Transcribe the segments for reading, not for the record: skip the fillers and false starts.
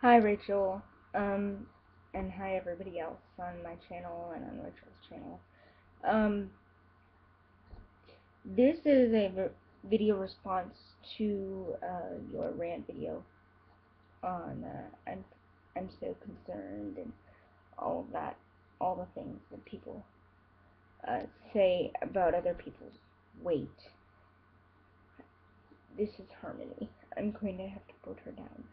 Hi Rachel, and hi everybody else on my channel and on Rachel's channel. Um, this is a video response to your rant video on I'm so concerned and all of that, all the things that people say about other people's weight. This is Harmony. I'm going to have to put her down.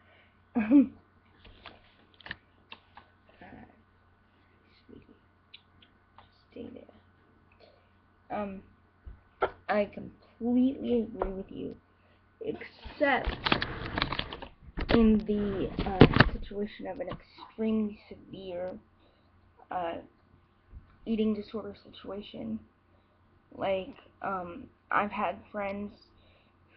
Sweetie, stay there. I completely agree with you, except in the situation of an extremely severe uh, eating disorder situation. Like, I've had friends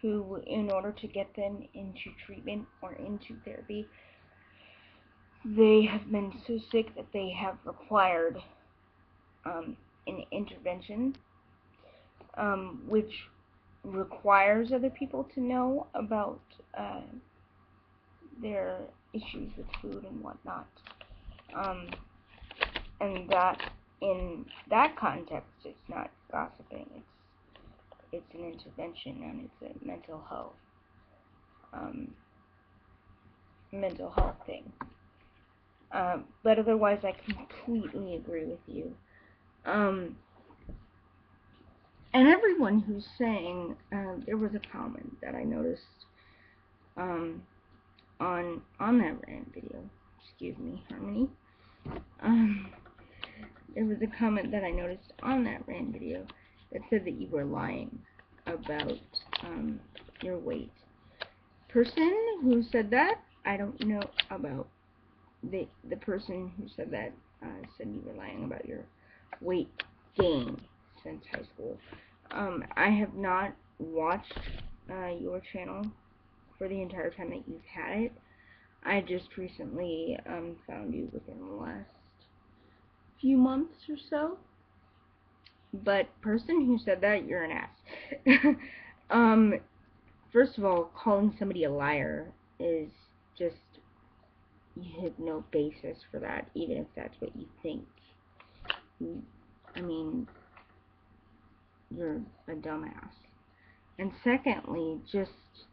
who, in order to get them into treatment or into therapy, they have been so sick that they have required an intervention, which requires other people to know about their issues with food and whatnot. And that, in that context, it's not gossiping. It's an intervention, and it's a mental health thing. But otherwise, I completely agree with you. And everyone who's saying, there was a comment that I noticed on that rant video. Excuse me, Harmony. There was a comment that I noticed on that rant video that said that you were lying about your weight. Person who said that, I don't know about. The person who said that said you were lying about your weight gain since high school. I have not watched your channel for the entire time that you've had it. I just recently found you within the last few months or so. But person who said that, you're an ass. First of all, calling somebody a liar is just, you have no basis for that, even if that's what you think. I mean, you're a dumbass. And secondly, just,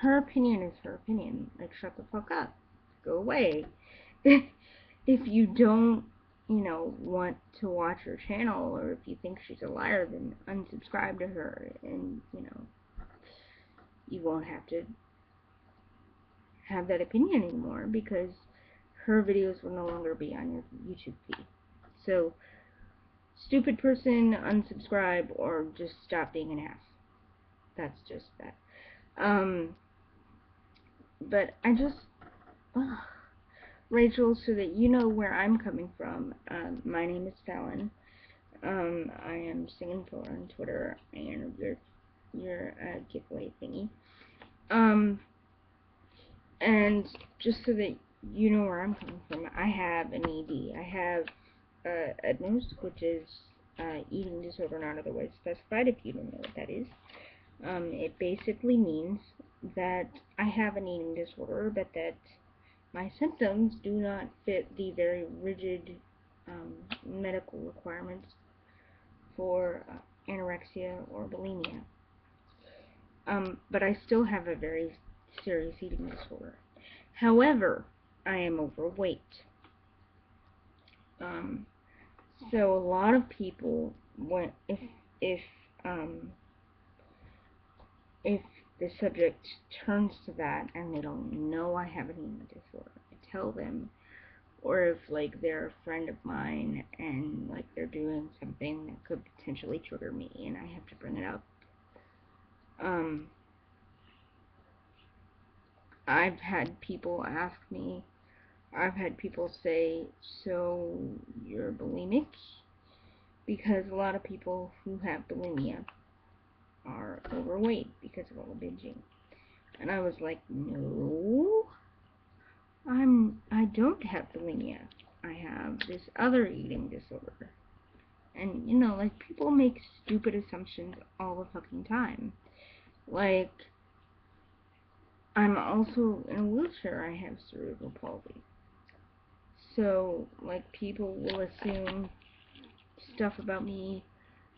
her opinion is her opinion. Like, shut the fuck up. Go away. If you don't, want to watch her channel, or if you think she's a liar, then unsubscribe to her, and, you won't have to have that opinion anymore, because her videos will no longer be on your YouTube feed. So, stupid person, unsubscribe, or just stop being an ass. That's just that. But I just, Rachel, so that you know where I'm coming from, my name is Fallon. I am singing for on Twitter and your giveaway thingy. And just so that you know where I'm coming from, I have an ED. I have EDNOS, which is eating disorder not otherwise specified, if you don't know what that is. It basically means that I have an eating disorder, but that my symptoms do not fit the very rigid medical requirements for anorexia or bulimia. But I still have a very serious eating disorder. However, I am overweight. So a lot of people, if the subject turns to that and they don't know I have an eating disorder, I tell them. Or if, like, they're a friend of mine and, like, they're doing something that could potentially trigger me and I have to bring it up. I've had people ask me, I've had people say, so you're bulimic? Because a lot of people who have bulimia are overweight because of all the binging. And I was like, no, I don't have bulimia. I have this other eating disorder. And, like, people make stupid assumptions all the fucking time. Like, I'm also in a wheelchair. I have cerebral palsy. So, like, people will assume stuff about me.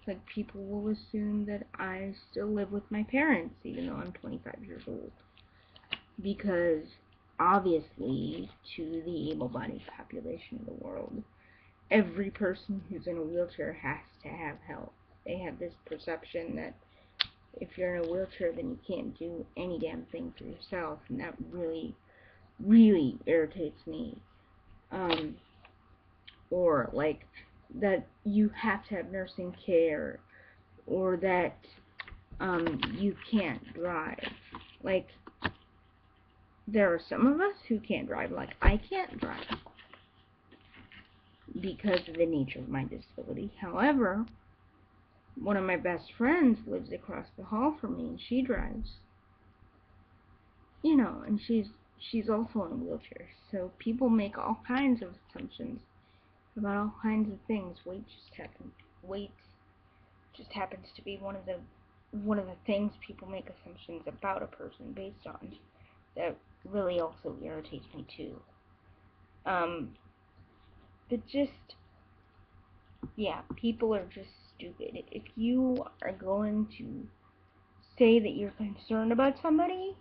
Like, people will assume that I still live with my parents, even though I'm 25 years old. Because, obviously, to the able-bodied population of the world, every person who's in a wheelchair has to have help. They have this perception that if you're in a wheelchair, then you can't do any damn thing for yourself, and that really, really irritates me. Or, like, that you have to have nursing care, or that you can't drive. Like, there are some of us who can't drive. Like, I can't drive because of the nature of my disability. However, one of my best friends lives across the hall from me, and she drives. You know, and she's also in a wheelchair. So people make all kinds of assumptions about all kinds of things. Weight just happens to be one of the things people make assumptions about a person based on. That really also irritates me too. But just, yeah, people are just stupid. If you are going to say that you're concerned about somebody,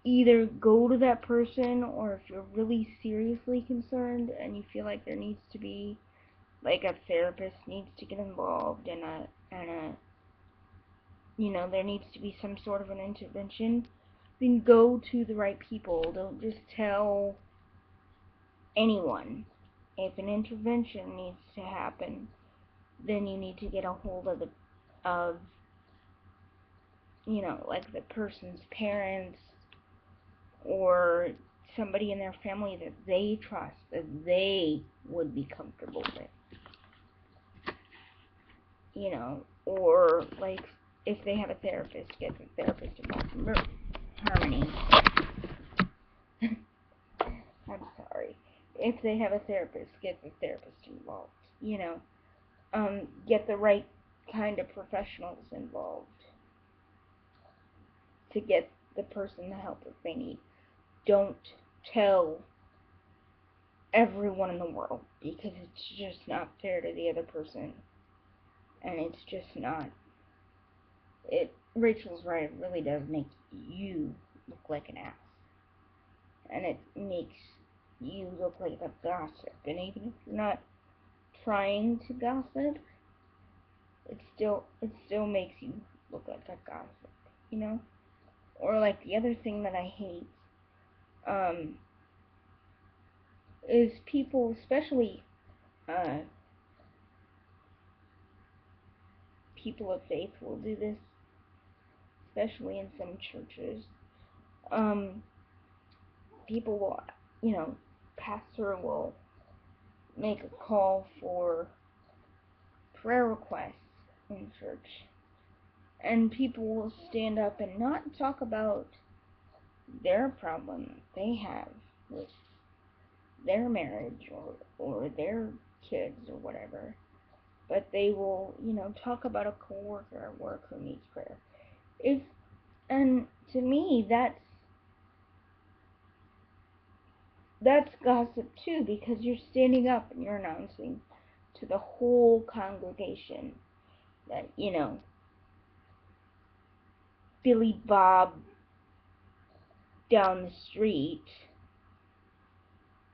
either go to that person, or if you're really seriously concerned and you feel like there needs to be, like, a therapist needs to get involved, and you know, there needs to be some sort of an intervention, then go to the right people. Don't just tell anyone. If an intervention needs to happen, then you need to get a hold of you know, like, the person's parents, or somebody in their family that they trust, that they would be comfortable with. You know, or, like, if they have a therapist, get the therapist involved. Harmony. I'm sorry. If they have a therapist, get the therapist involved. You know, get the right kind of professionals involved to get the person the help that they need. Don't tell everyone in the world, because it's just not fair to the other person, and it's just not. Rachel's right. It really does make you look like an ass, and it makes you look like a gossip. And even if you're not trying to gossip, it still makes you look like a gossip, you know. Or, like, the other thing that I hate, is people, especially people of faith, will do this, especially in some churches. People will, you know, pastor will make a call for prayer requests in church, and people will stand up and not talk about their problem that they have with their marriage, or their kids, or whatever, but they will, you know, talk about a coworker at work who needs prayer. And to me, that's gossip too, because you're standing up and you're announcing to the whole congregation that, you know, Billy Bob down the street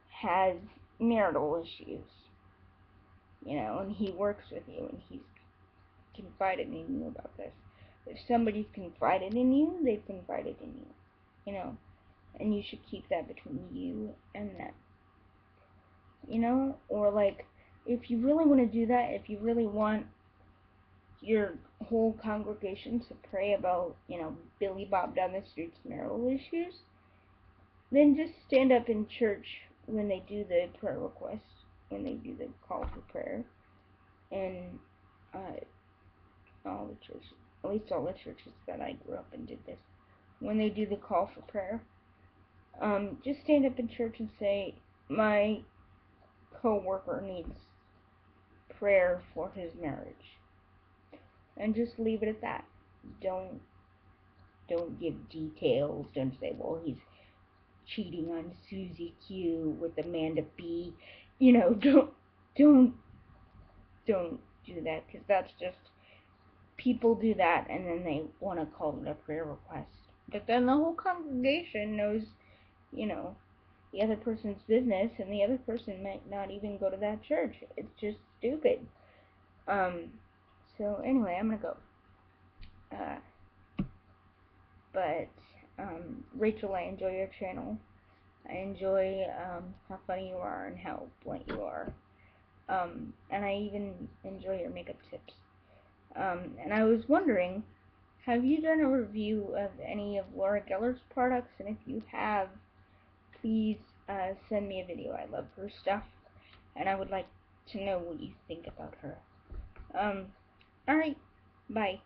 has marital issues, you know, and he works with you, and he's confided in you about this. If somebody's confided in you, they've confided in you, you know, and you should keep that between you and them, you know. Or, like, if you really want to do that, if you really want your whole congregation to pray about, you know, Billy Bob down the street's marital issues, then just stand up in church when they do the prayer request, when they do the call for prayer, and all the churches, at least all the churches that I grew up in did this. When they do the call for prayer, just stand up in church and say, my co-worker needs prayer for his marriage. And just leave it at that. Don't don't give details. Don't say, well, he's cheating on Susie Q with Amanda B. You know, don't do that, because that's just, people do that and then they want to call it a prayer request. But then the whole congregation knows, you know, the other person's business, and the other person might not even go to that church. It's just stupid. So anyway, I'm gonna go. But Rachel, I enjoy your channel. I enjoy how funny you are and how blunt you are. And I even enjoy your makeup tips. And I was wondering, have you done a review of any of Laura Geller's products? And if you have, please send me a video. I love her stuff, and I would like to know what you think about her. Alright, bye.